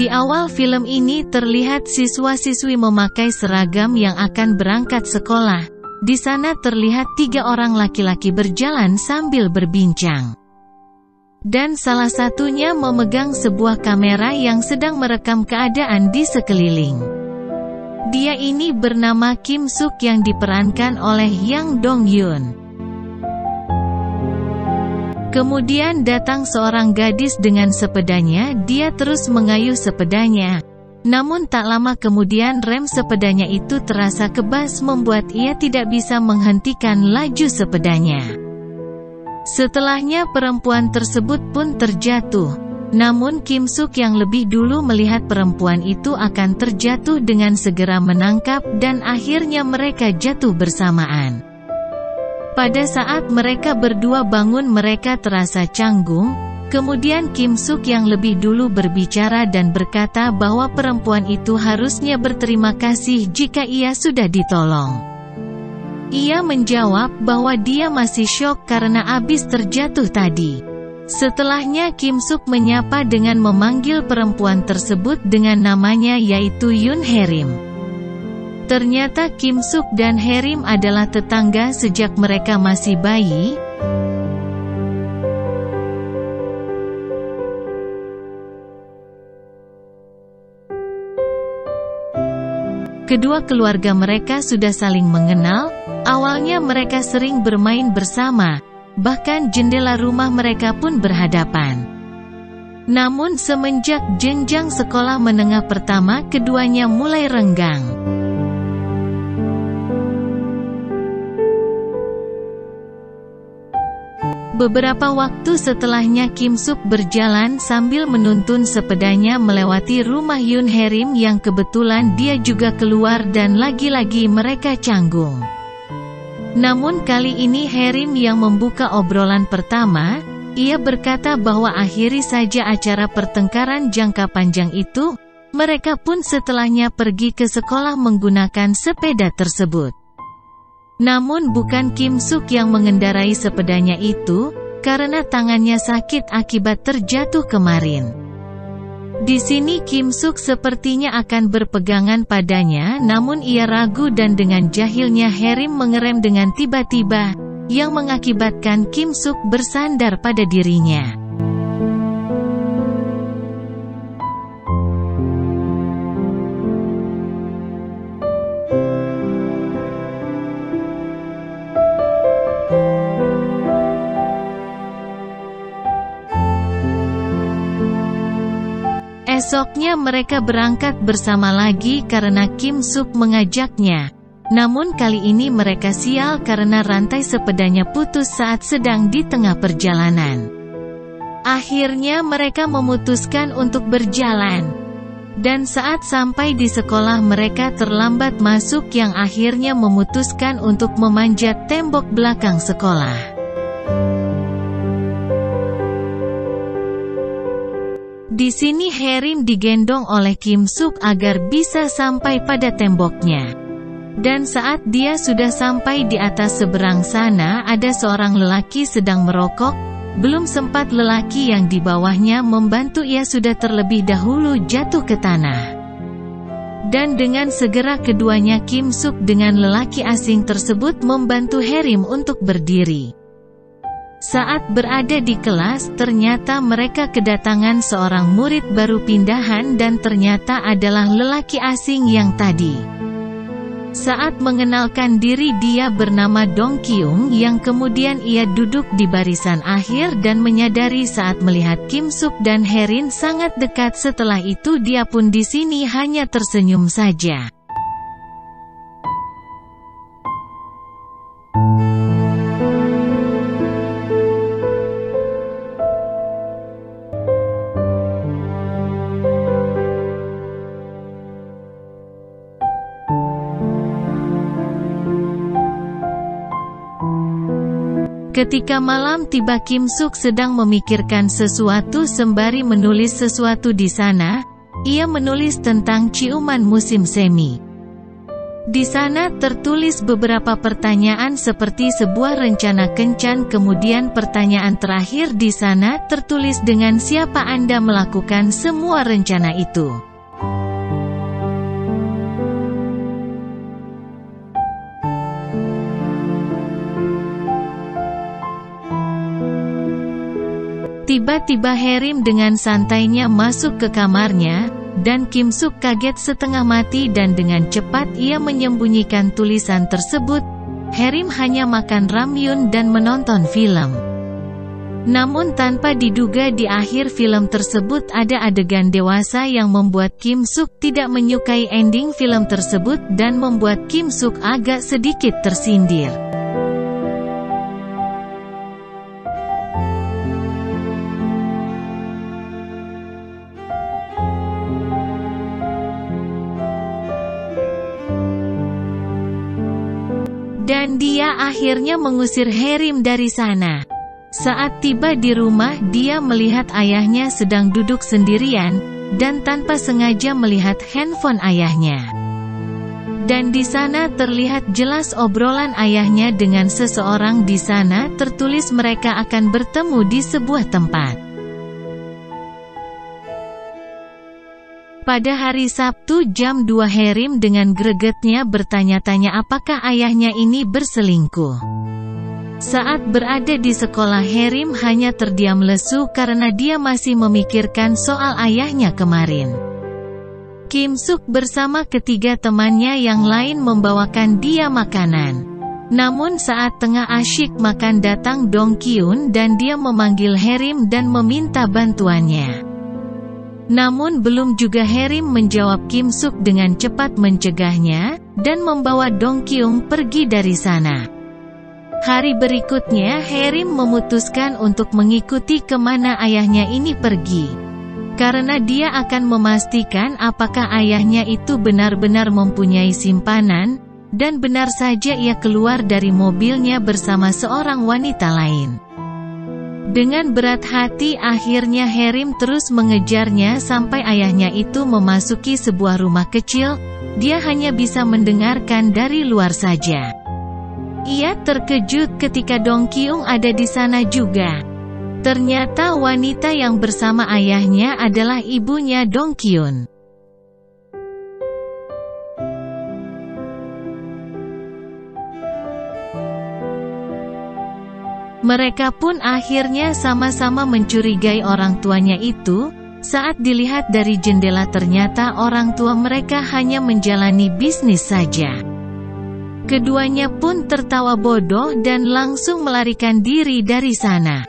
Di awal film ini terlihat siswa-siswi memakai seragam yang akan berangkat sekolah. Di sana terlihat 3 orang laki-laki berjalan sambil berbincang. Dan salah satunya memegang sebuah kamera yang sedang merekam keadaan di sekeliling. Dia ini bernama Kim Suk yang diperankan oleh Yang Dong Yoon. Kemudian datang seorang gadis dengan sepedanya, dia terus mengayuh sepedanya. Namun tak lama kemudian rem sepedanya itu terasa kebas membuat ia tidak bisa menghentikan laju sepedanya. Setelahnya perempuan tersebut pun terjatuh. Namun Kim Suk yang lebih dulu melihat perempuan itu akan terjatuh dengan segera menangkap dan akhirnya mereka jatuh bersamaan. Pada saat mereka berdua bangun mereka terasa canggung, kemudian Kim Suk yang lebih dulu berbicara dan berkata bahwa perempuan itu harusnya berterima kasih jika ia sudah ditolong. Ia menjawab bahwa dia masih syok karena habis terjatuh tadi. Setelahnya Kim Suk menyapa dengan memanggil perempuan tersebut dengan namanya yaitu Yoon Haerim. Ternyata Kim Suk dan Haerim adalah tetangga sejak mereka masih bayi. Kedua keluarga mereka sudah saling mengenal. Awalnya mereka sering bermain bersama, bahkan jendela rumah mereka pun berhadapan. Namun semenjak jenjang sekolah menengah pertama keduanya mulai renggang. Beberapa waktu setelahnya Kim Suk berjalan sambil menuntun sepedanya melewati rumah Yoon Haerim yang kebetulan dia juga keluar dan lagi-lagi mereka canggung. Namun kali ini Haerim yang membuka obrolan pertama. Ia berkata bahwa akhiri saja acara pertengkaran jangka panjang itu. Mereka pun setelahnya pergi ke sekolah menggunakan sepeda tersebut. Namun bukan Kim Suk yang mengendarai sepedanya itu, karena tangannya sakit akibat terjatuh kemarin. Di sini Kim Suk sepertinya akan berpegangan padanya, namun ia ragu dan dengan jahilnya Haerim mengerem dengan tiba-tiba, yang mengakibatkan Kim Suk bersandar pada dirinya. Esoknya mereka berangkat bersama lagi karena Kim Suk mengajaknya. Namun kali ini mereka sial karena rantai sepedanya putus saat sedang di tengah perjalanan. Akhirnya mereka memutuskan untuk berjalan. Dan saat sampai di sekolah mereka terlambat masuk yang akhirnya memutuskan untuk memanjat tembok belakang sekolah. Di sini Haerim digendong oleh Kim Suk agar bisa sampai pada temboknya. Dan saat dia sudah sampai di atas seberang sana ada seorang lelaki sedang merokok. Belum sempat lelaki yang di bawahnya membantu ia sudah terlebih dahulu jatuh ke tanah. Dan dengan segera keduanya Kim Suk dengan lelaki asing tersebut membantu Haerim untuk berdiri. Saat berada di kelas, ternyata mereka kedatangan seorang murid baru pindahan dan ternyata adalah lelaki asing yang tadi. Saat mengenalkan diri dia bernama Dong Kyung yang kemudian ia duduk di barisan akhir dan menyadari saat melihat Kim Suk dan Haerim sangat dekat. Setelah itu dia pun di sini hanya tersenyum saja. Ketika malam tiba Kim Suk sedang memikirkan sesuatu sembari menulis sesuatu di sana. Ia menulis tentang ciuman musim semi. Di sana tertulis beberapa pertanyaan seperti sebuah rencana kencan, kemudian pertanyaan terakhir di sana tertulis dengan siapa Anda melakukan semua rencana itu. Tiba-tiba Harim dengan santainya masuk ke kamarnya, dan Kim Suk kaget setengah mati dan dengan cepat ia menyembunyikan tulisan tersebut. Harim hanya makan ramyun dan menonton film. Namun tanpa diduga di akhir film tersebut ada adegan dewasa yang membuat Kim Suk tidak menyukai ending film tersebut dan membuat Kim Suk agak sedikit tersindir. Dan dia akhirnya mengusir Harim dari sana. Saat tiba di rumah, dia melihat ayahnya sedang duduk sendirian, dan tanpa sengaja melihat handphone ayahnya. Dan di sana terlihat jelas obrolan ayahnya dengan seseorang. Di sana tertulis mereka akan bertemu di sebuah tempat. Pada hari Sabtu jam 2 Harim dengan gregetnya bertanya-tanya apakah ayahnya ini berselingkuh. Saat berada di sekolah Harim hanya terdiam lesu karena dia masih memikirkan soal ayahnya kemarin. Kim Suk bersama ketiga temannya yang lain membawakan dia makanan. Namun saat tengah asyik makan datang Dong Kyun dan dia memanggil Harim dan meminta bantuannya. Namun belum juga Harim menjawab, Kim Suk dengan cepat mencegahnya, dan membawa Dong Kyung pergi dari sana. Hari berikutnya Harim memutuskan untuk mengikuti kemana ayahnya ini pergi. Karena dia akan memastikan apakah ayahnya itu benar-benar mempunyai simpanan, dan benar saja ia keluar dari mobilnya bersama seorang wanita lain. Dengan berat hati akhirnya Harim terus mengejarnya sampai ayahnya itu memasuki sebuah rumah kecil. Dia hanya bisa mendengarkan dari luar saja. Ia terkejut ketika Dong Kyung ada di sana juga. Ternyata wanita yang bersama ayahnya adalah ibunya Dong Kyun. Mereka pun akhirnya sama-sama mencurigai orang tuanya itu. Saat dilihat dari jendela ternyata orang tua mereka hanya menjalani bisnis saja. Keduanya pun tertawa bodoh dan langsung melarikan diri dari sana.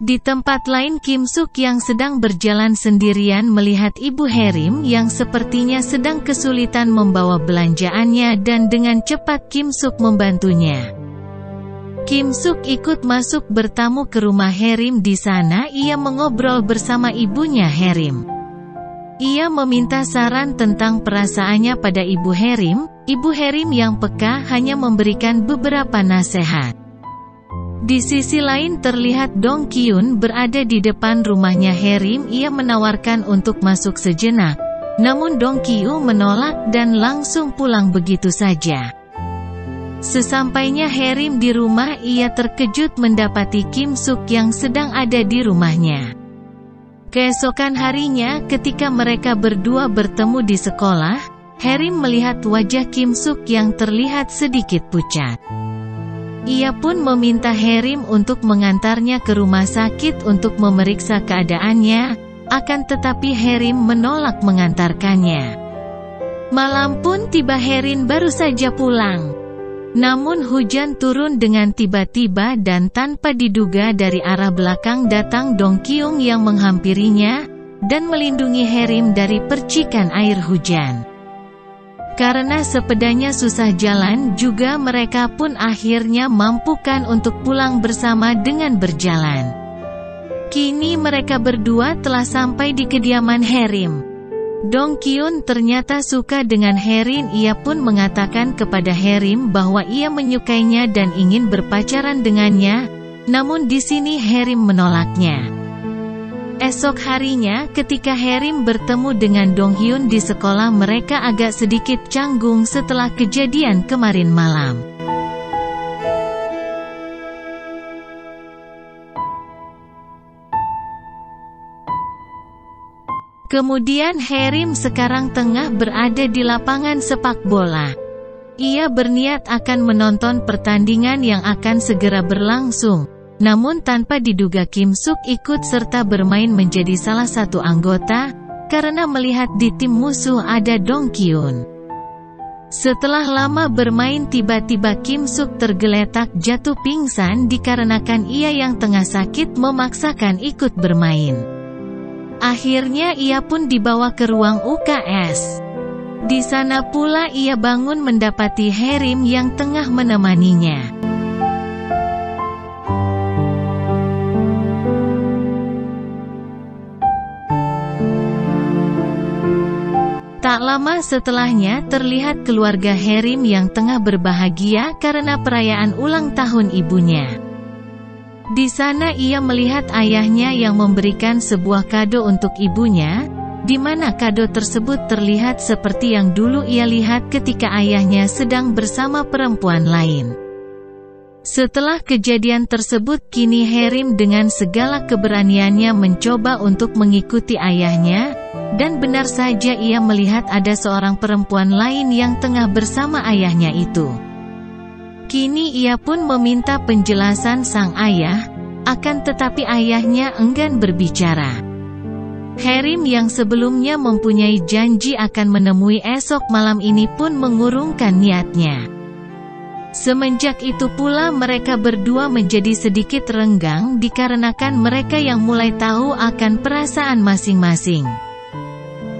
Di tempat lain Kim Suk yang sedang berjalan sendirian melihat ibu Harim yang sepertinya sedang kesulitan membawa belanjaannya dan dengan cepat Kim Suk membantunya. Kim Suk ikut masuk bertamu ke rumah Harim. Di sana ia mengobrol bersama ibunya Harim. Ia meminta saran tentang perasaannya pada ibu Harim. Ibu Harim yang peka hanya memberikan beberapa nasihat. Di sisi lain terlihat Dong Kyun berada di depan rumahnya Harim. Ia menawarkan untuk masuk sejenak. Namun Dong Kyun menolak dan langsung pulang begitu saja. Sesampainya Harim di rumah, ia terkejut mendapati Kim Suk yang sedang ada di rumahnya. Keesokan harinya ketika mereka berdua bertemu di sekolah, Harim melihat wajah Kim Suk yang terlihat sedikit pucat. Ia pun meminta Harim untuk mengantarnya ke rumah sakit untuk memeriksa keadaannya, akan tetapi Harim menolak mengantarkannya. Malam pun tiba, Harim baru saja pulang. Namun hujan turun dengan tiba-tiba dan tanpa diduga dari arah belakang datang Dong Kyung yang menghampirinya, dan melindungi Harim dari percikan air hujan. Karena sepedanya susah jalan juga mereka pun akhirnya mampukan untuk pulang bersama dengan berjalan. Kini mereka berdua telah sampai di kediaman Herim. Dong Kyun ternyata suka dengan Herim. Ia pun mengatakan kepada Herim bahwa ia menyukainya dan ingin berpacaran dengannya. Namun di sini Herim menolaknya. Esok harinya, ketika Herim bertemu dengan Dong Hyun di sekolah, mereka agak sedikit canggung setelah kejadian kemarin malam. Kemudian Herim sekarang tengah berada di lapangan sepak bola. Ia berniat akan menonton pertandingan yang akan segera berlangsung. Namun tanpa diduga Kim Suk ikut serta bermain menjadi salah satu anggota, karena melihat di tim musuh ada Dong Kyun. Setelah lama bermain, tiba-tiba Kim Suk tergeletak jatuh pingsan dikarenakan ia yang tengah sakit memaksakan ikut bermain. Akhirnya ia pun dibawa ke ruang UKS. Di sana pula ia bangun mendapati Herim yang tengah menemaninya. Tak lama setelahnya terlihat keluarga Herim yang tengah berbahagia karena perayaan ulang tahun ibunya. Di sana ia melihat ayahnya yang memberikan sebuah kado untuk ibunya, di mana kado tersebut terlihat seperti yang dulu ia lihat ketika ayahnya sedang bersama perempuan lain. Setelah kejadian tersebut, kini Herim dengan segala keberaniannya mencoba untuk mengikuti ayahnya, dan benar saja ia melihat ada seorang perempuan lain yang tengah bersama ayahnya itu. Kini ia pun meminta penjelasan sang ayah, akan tetapi ayahnya enggan berbicara. Herim yang sebelumnya mempunyai janji akan menemui esok malam ini pun mengurungkan niatnya. Semenjak itu pula mereka berdua menjadi sedikit renggang dikarenakan mereka yang mulai tahu akan perasaan masing-masing.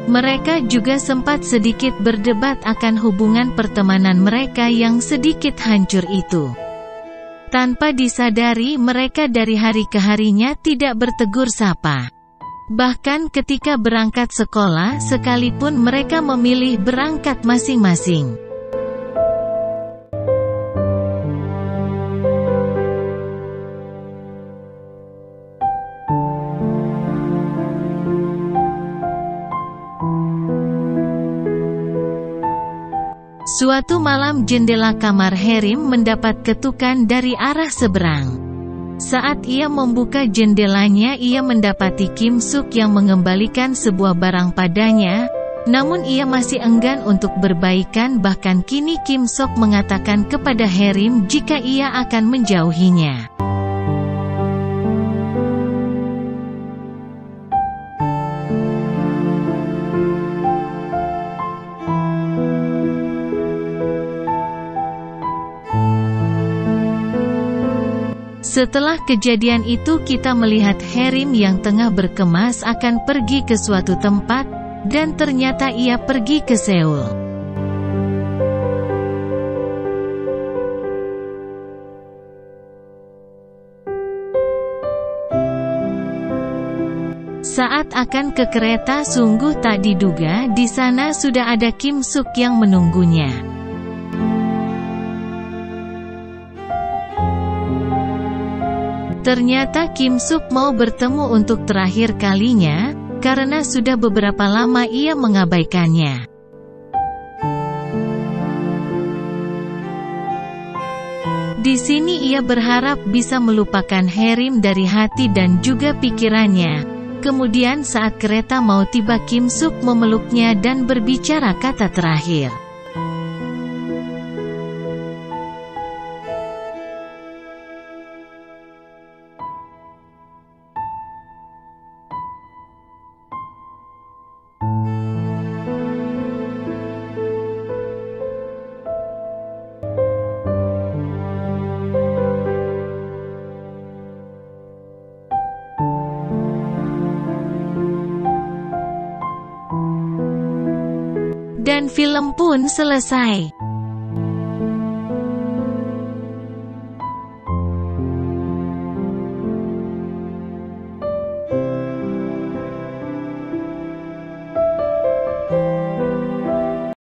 Mereka juga sempat sedikit berdebat akan hubungan pertemanan mereka yang sedikit hancur itu. Tanpa disadari mereka dari hari ke harinya tidak bertegur sapa. Bahkan ketika berangkat sekolah sekalipun mereka memilih berangkat masing-masing. Suatu malam jendela kamar Herim mendapat ketukan dari arah seberang. Saat ia membuka jendelanya ia mendapati Kim Suk yang mengembalikan sebuah barang padanya, namun ia masih enggan untuk berbaikan. Bahkan kini Kim Suk mengatakan kepada Herim jika ia akan menjauhinya. Setelah kejadian itu kita melihat Herim yang tengah berkemas akan pergi ke suatu tempat, dan ternyata ia pergi ke Seoul. Saat akan ke kereta sungguh tak diduga di sana sudah ada Kim Suk yang menunggunya. Ternyata Kim Suk mau bertemu untuk terakhir kalinya, karena sudah beberapa lama ia mengabaikannya. Di sini ia berharap bisa melupakan Herim dari hati dan juga pikirannya. Kemudian saat kereta mau tiba Kim Suk memeluknya dan berbicara kata terakhir. Dan film pun selesai.